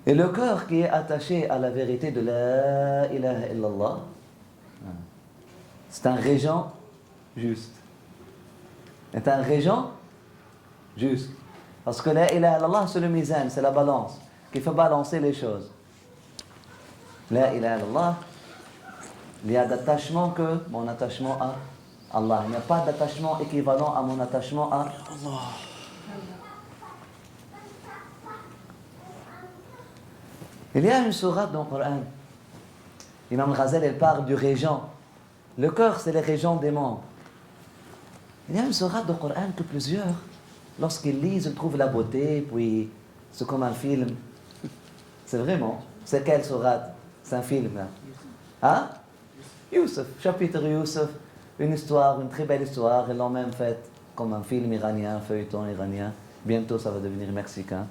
Et le cœur qui est attaché à la vérité de la ilaha illallah, c'est un régent juste. C'est un régent juste. Parce que la ilaha illallah, c'est le mizan, c'est la balance qui fait balancer les choses. La ilaha illallah, il y a d'attachement que mon attachement à Allah. Il n'y a pas d'attachement équivalent à mon attachement à Allah. Il y a une sourate dans le Coran. Imam Ghazali, elle parle du régent. Le cœur, c'est les régents des membres. Il y a une sourate dans le Coran que plusieurs, lorsqu'ils lisent, ils trouvent la beauté, puis c'est comme un film. C'est vraiment. C'est quelle sourate? C'est un film, là. Hein? Youssef, chapitre Youssef. Une histoire, une très belle histoire. Ils l'ont même faite comme un film iranien, un feuilleton iranien. Bientôt, ça va devenir mexicain.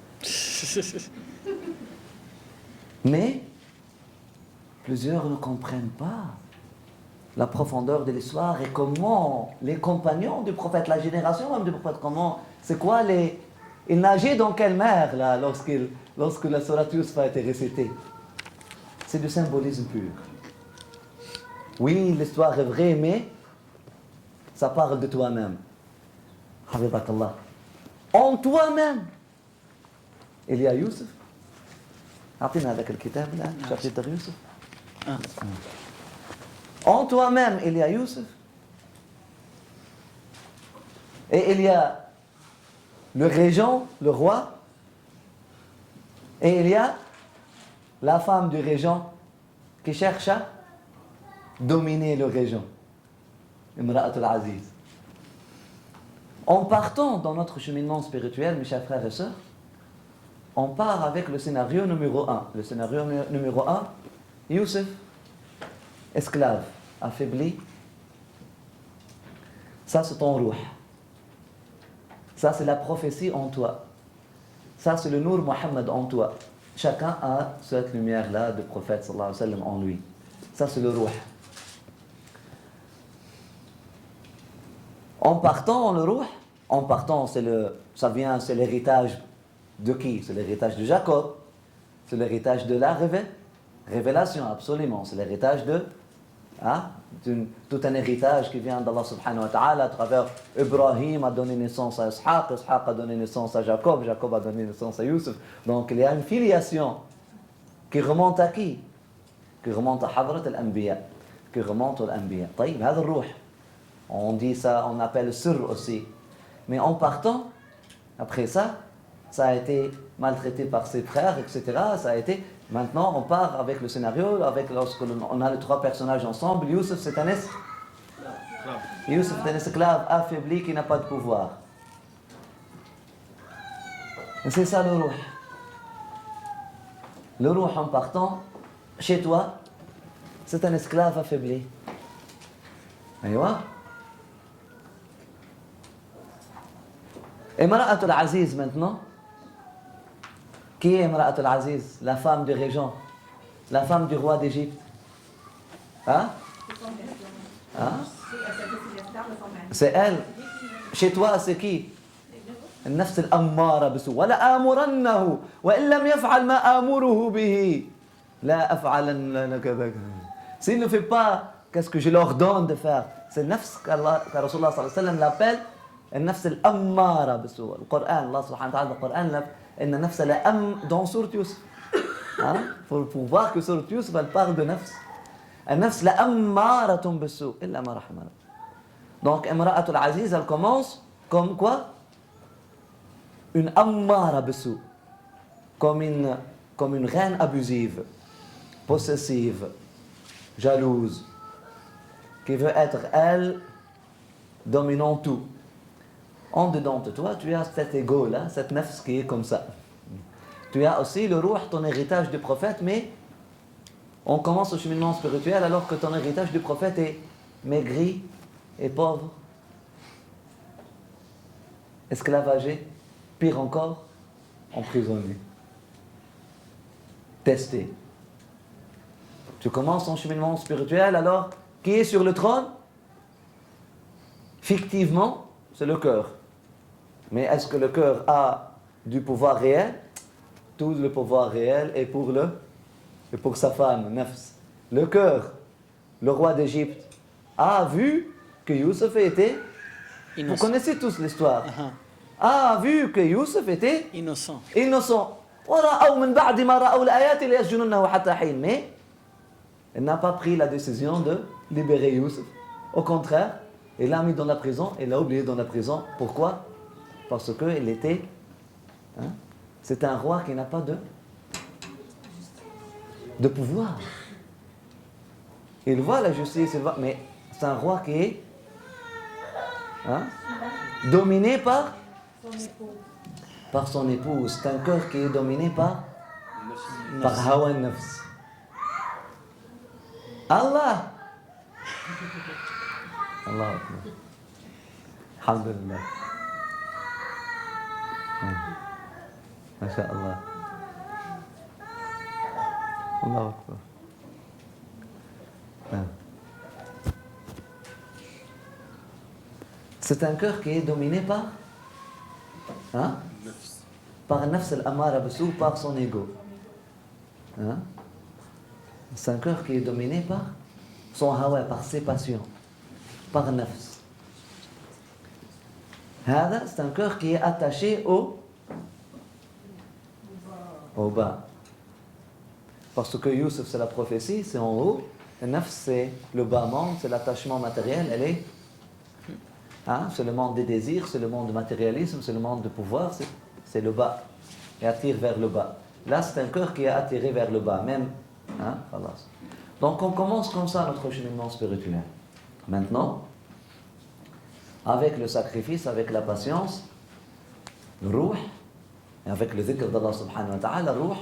Mais plusieurs ne comprennent pas la profondeur de l'histoire et comment les compagnons du prophète, la génération même du prophète, c'est quoi ils nageaient dans quelle mer là lorsque la sourate Yusuf a été récitée? C'est du symbolisme pur. Oui, l'histoire est vraie, mais ça parle de toi-même. Habibakallah. En toi-même, il y a Youssef. أعطينا هذاك الكتاب الآن chapitre Youssef. En toi-même, il y a Youssef. Et il y a le régent, le roi. Et il y a la femme du régent qui cherche à dominer le régent. Imra'at al-Aziz. En partant dans notre cheminement spirituel, mes chers frères et sœurs, on part avec le scénario numéro 1. Le scénario numéro 1, Youssef, esclave, affaibli. Ça, c'est ton ruh. Ça, c'est la prophétie en toi. Ça, c'est le Nour Mohammed en toi. Chacun a cette lumière-là du prophète sallallahu alayhi wa sallam en lui. Ça, c'est le ruh. En partant, le ruh, en partant, c'est l'héritage de qui? C'est l'héritage de Jacob. C'est l'héritage de la révélation, absolument. C'est l'héritage de tout un héritage qui vient d'Allah subhanahu wa ta'ala à travers Ibrahim a donné naissance à Ishaq, Ishaq a donné naissance à Jacob, Jacob a donné naissance à Youssef. Donc il y a une filiation qui remonte à qui? Qui remonte à Hadrat al-Anbiya, qui remonte à l'Anbiya. طيب, هذا الروح. On dit ça, on appelle le sirr aussi. Mais en partant, après ça, ça a été maltraité par ses frères, etc. Ça a été. Maintenant, on part avec le scénario, lorsqu'on a les trois personnages ensemble. Youssef, c'est un esclave affaibli qui n'a pas de pouvoir. Et c'est ça le ruh. Le ruh, en partant, chez toi, c'est un esclave affaibli. Aïwa. Imra'at al-Aziz maintenant. Qui est Imra'at al-Aziz? La femme du régent, la femme du roi d'Égypte. Hein? C'est elle. Chez toi, c'est qui? النفس الأمارة بالسوء ولآمرنه وإن لم يفعل ما آمره به لا أفعلن كذا. S'il ne fait pas, qu'est-ce que je leur donne de faire? C'est le nafs que Rasulullah sallallahu alayhi wa sallam l'appelle النفس الأمارة بالسوء. Le Coran, Allah subhanahu wa ta'ala, le Coran, إن النفس dans sourate Yusuf. Pour voir que sourate Yusuf, elle parle de nafs. النفس لأمارة بالسوء إلا ما رحم الله. Donc, Imra'at al-Aziz, elle commence comme quoi? Une ammara bissou, comme une reine abusive, possessive, jalouse, qui veut être, elle, dominant tout. En dedans de toi, tu as cet ego-là, cette nafs qui est comme ça. Tu as aussi le ruh, ton héritage du prophète, mais on commence au cheminement spirituel alors que ton héritage du prophète est maigri et pauvre, esclavagé. Pire encore, emprisonné, testé. Tu commences ton cheminement spirituel, alors, qui est sur le trône? Fictivement, c'est le cœur. Mais est-ce que le cœur a du pouvoir réel? tout le pouvoir réel est pour sa femme, Nafs. Le cœur, le roi d'Égypte, a vu que Youssef était... Vous connaissez tous l'histoire. A vu que Youssef était innocent. Mais il n'a pas pris la décision de libérer Youssef. Au contraire, il l'a mis dans la prison, il l'a oublié dans la prison. Pourquoi? Parce qu'il était... c'est un roi qui n'a pas de pouvoir. Il voit la justice, mais c'est un roi qui est dominé par son épouse. C'est un cœur qui est dominé par Hawa Nafs. Allah Akbar. Alhamdulillah. MashaAllah. Allah Akbar. C'est un cœur qui est dominé par Nafs al-Amara Bissou, par son ego. C'est un cœur qui est dominé par son hawa, par ses passions, par Nafs. C'est un cœur qui est attaché au bas. Parce que Youssef, c'est la prophétie, c'est en haut. Le Nafs, c'est le bas monde, c'est l'attachement matériel. Elle est... c'est le monde des désirs, c'est le monde du matérialisme, c'est le monde du pouvoir, c'est le bas. Et attire vers le bas. Là, c'est un cœur qui est attiré vers le bas, même. Donc, on commence comme ça notre cheminement spirituel. Maintenant, avec le sacrifice, avec la patience, le ruh, et avec le dhikr d'Allah subhanahu wa ta'ala, le ruh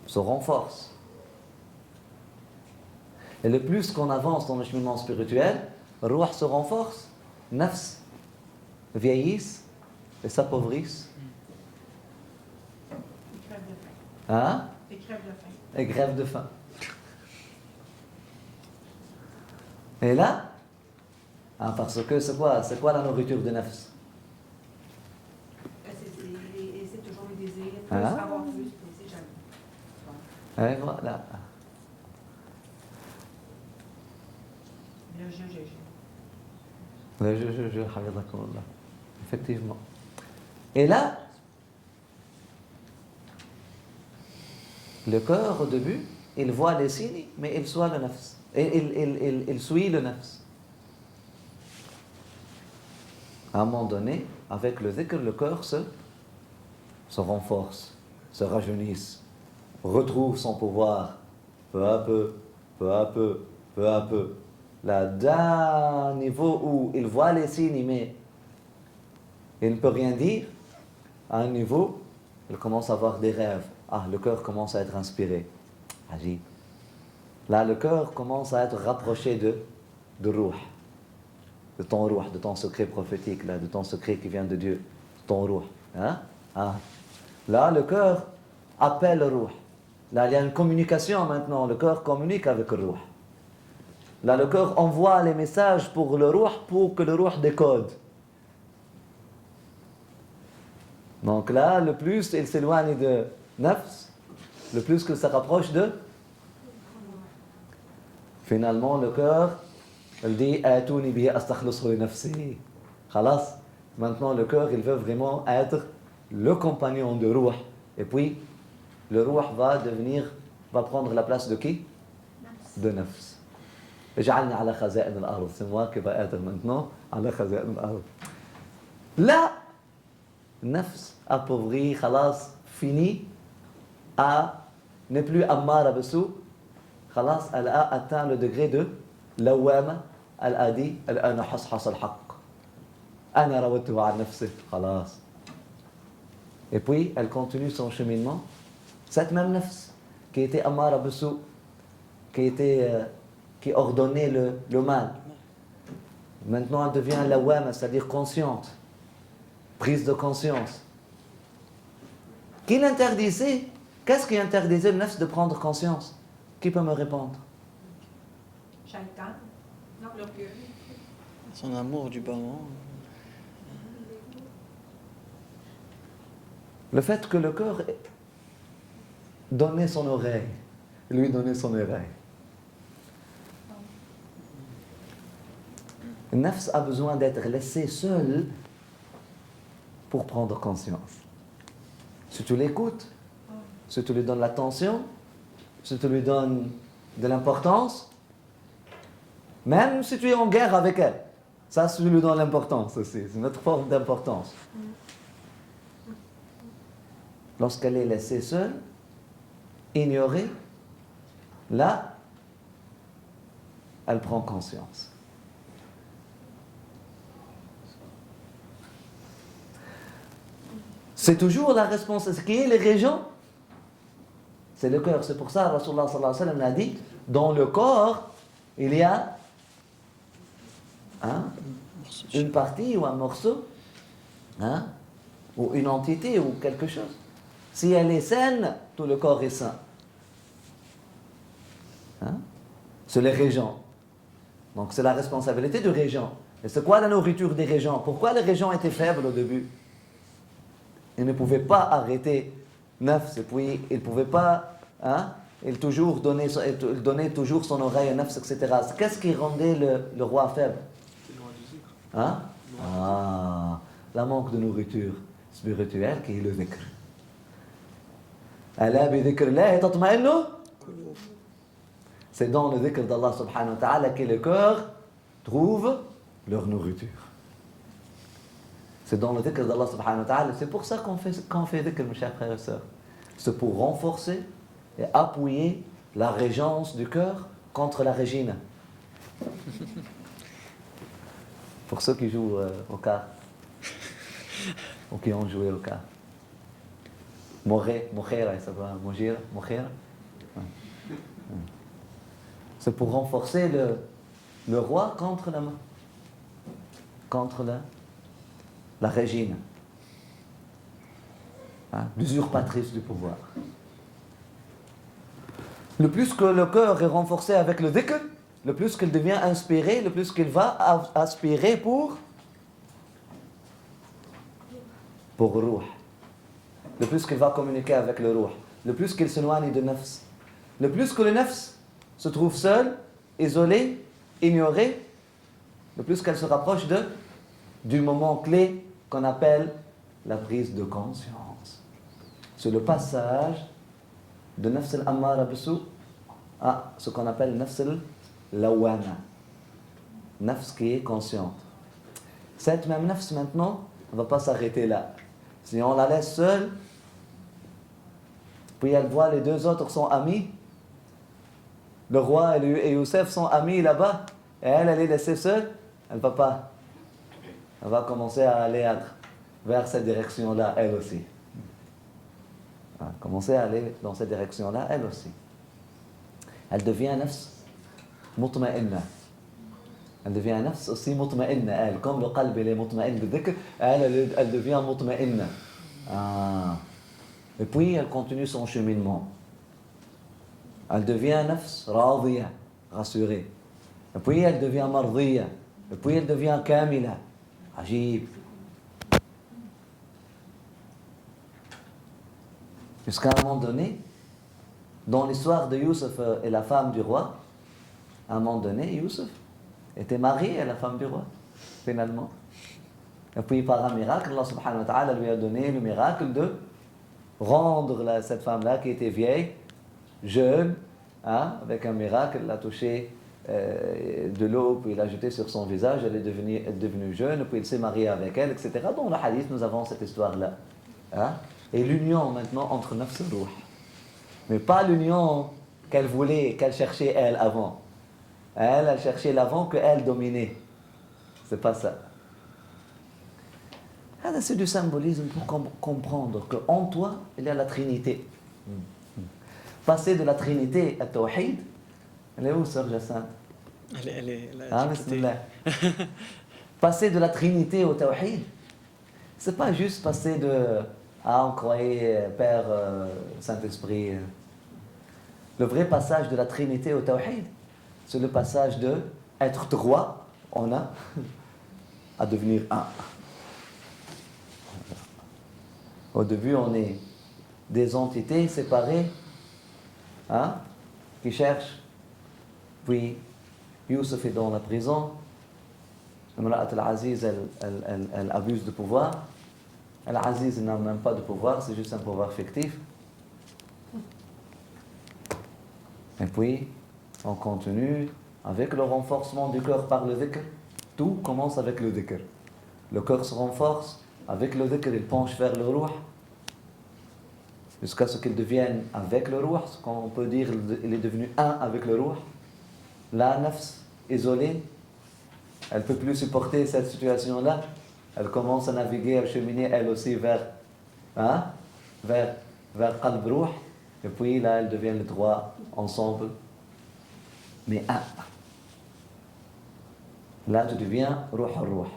se renforce. Et le plus qu'on avance dans le cheminement spirituel, le ruh se renforce, nafs vieillissent et s'appauvrissent. Et grève de faim. Et là, parce que c'est quoi la nourriture de nafs? C'est toujours le désir, plus avoir plus, c'est jamais. Et voilà. Le je, hafidhakumullah. Effectivement. Et là, le cœur, au début, il voit les signes, mais il suit le nafs. Il suit le nafs. À un moment donné, avec le dhikr, le cœur se renforce, se rajeunisse, retrouve son pouvoir, peu à peu, peu à peu, peu à peu. Là, d'un niveau où il voit les signes, mais il ne peut rien dire, à un niveau, il commence à avoir des rêves. Le cœur commence à être inspiré. Ajib. Là, le cœur commence à être rapproché de ruh, de ton ruh, de ton secret prophétique, là, de ton secret qui vient de Dieu, de ton ruh. Là, le cœur appelle le ruh. Là, il y a une communication maintenant. Le cœur communique avec le ruh. Là, le cœur envoie les messages pour le ruh, pour que le ruh décode. Donc là, le plus il s'éloigne de nafs, le plus que ça rapproche de... Finalement, le cœur, il dit « Atouni bihi astakhlishu li nafsi ». Khalas. Maintenant, le cœur, il veut vraiment être le compagnon de ruh. Et puis, le ruh va prendre la place de qui? De nafs. اجعلنا على خزائن الأرض. C'est moi qui va être maintenant على خزائن الأرض. Là, nafs appauvri, khalas, fini, n'est plus ammara bissou. خلاص, elle a atteint le degré de lawama. Elle a dit الآن حصحص الحق أنا راودته عن نفسه. خلاص. Et puis elle continue son cheminement. Cette même nafs qui était ammara bissou, qui ordonnait le mal, maintenant elle devient lawama, c'est-à-dire consciente, prise de conscience. Qui l'interdisait? Qu'est-ce qui interdisait le nafs de prendre conscience? Qui peut me répondre? Shaitan. Non, l'orgueil. Son amour du bas monde. Le fait que le cœur donnait son oreille, lui donnait son oreille. Le nafs a besoin d'être laissé seul pour prendre conscience. Si tu l'écoutes, si tu lui donnes l'attention, si tu lui donnes de l'importance, même si tu es en guerre avec elle, ça, tu lui donnes l'importance aussi. C'est une autre forme d'importance. Lorsqu'elle est laissée seule, ignorée, là, elle prend conscience. C'est toujours la responsabilité. Qui est le régent? C'est le cœur. C'est pour ça que Rasulullah sallallahu alayhi wa sallam a dit, dans le corps, il y a une partie ou un morceau, ou une entité ou quelque chose. Si elle est saine, tout le corps est sain. C'est le régent. Donc c'est la responsabilité du régent. Et c'est quoi la nourriture des régents? Pourquoi les régents étaient faibles au début? Ils ne pouvaient pas arrêter nafs, et puis ils ne pouvaient pas, il donnait toujours son oreille à nafs, etc. Qu'est-ce qui rendait le roi faible? La manque de nourriture spirituelle qui est le dhikr. C'est dans le dhikr d'Allah subhanahu wa ta'ala que le cœur trouve leur nourriture. C'est dans le dhikr d'Allah subhanahu wa ta'ala. C'est pour ça qu'on fait dhikr, mes chers frères et sœurs. C'est pour renforcer et appuyer la régence du cœur contre la régine. Pour ceux qui jouent au cartes, ou qui ont joué au cartes. Mokhira, ça va, Mokhira. C'est pour renforcer le roi contre la régine, l'usurpatrice du pouvoir. Le plus que le cœur est renforcé avec le dhikr, le plus qu'il devient inspiré, le plus qu'il va aspirer pour ruh. Le plus qu'il va communiquer avec le ruh. Le plus qu'il s'éloigne de nafs. Le plus que le nafs se trouve seul, isolé, ignoré, le plus qu'elle se rapproche du moment clé qu'on appelle la prise de conscience. C'est le passage de nafs al-ammara bisu à ce qu'on appelle nafs al-lawana. Nafs qui est consciente. Cette même nafs maintenant, on ne va pas s'arrêter là. Si on la laisse seule, puis elle voit les deux autres sont amis, le roi et Youssef sont amis là-bas, et elle est laissée seule, elle ne va pas. Elle va commencer à aller vers cette direction-là, elle aussi. Elle va commencer à aller dans cette direction-là, elle aussi. Elle devient nafs mutma'inna. Elle devient nafs aussi mutma'inna, elle. Comme le qalb est mutma'in bidhikr, elle devient mutma'inna. Et puis elle continue son cheminement. Elle devient nafs radiya, rassurée. Et puis elle devient mardiya. Et puis elle devient kamila. Ajib. Jusqu'à un moment donné, dans l'histoire de Youssef et la femme du roi, à un moment donné, Youssef était marié à la femme du roi, finalement. Et puis par un miracle, Allah subhanahu wa ta'ala lui a donné le miracle de rendre cette femme-là qui était vieille, jeune, avec un miracle, elle a touché de l'eau, puis il l'a jeté sur son visage, elle est devenue jeune, puis il s'est marié avec elle, etc. Dans le hadith, nous avons cette histoire-là. Et l'union maintenant entre nafs et ruh. Mais pas l'union qu'elle voulait, qu'elle cherchait elle avant. Elle cherchait l'avant qu'elle dominait. C'est pas ça. C'est du symbolisme pour comprendre qu'en toi, il y a la Trinité. Passer de la Trinité à Tawhid, elle est où, sœur Jacinthe? Elle est là. Passer de la Trinité au Tawhid, c'est pas juste passer de on croyait Père, Saint-Esprit. Le vrai passage de la Trinité au Tawhid, c'est le passage de être trois, on a, à devenir un. Au début, on est des entités séparées, hein, qui cherchent. Puis, Youssef est dans la prison. Imra'at al-Aziz, elle abuse de pouvoir. Al-Aziz n'a même pas de pouvoir, c'est juste un pouvoir fictif. Et puis, on continue avec le renforcement du cœur par le dhikr. Tout commence avec le dhikr. Le cœur se renforce avec le dhikr, il penche vers le ruh, jusqu'à ce qu'il devienne avec le ruh, ce qu'on peut dire, il est devenu un avec le ruh. La nafs, isolée, elle ne peut plus supporter cette situation-là. Elle commence à naviguer, à cheminer elle aussi vers qalb ruh. Et puis là, elles deviennent les trois ensemble, mais un. Là, tu deviens ruh al-ruh.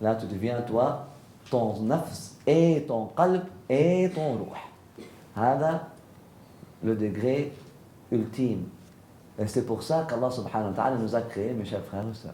Là, tu deviens toi, ton nafs et ton qalb et ton ruh. Hada, le degré ultime. Et c'est pour ça qu'Allah subhanahu wa ta'ala nous a créés, mes chers frères et sœurs.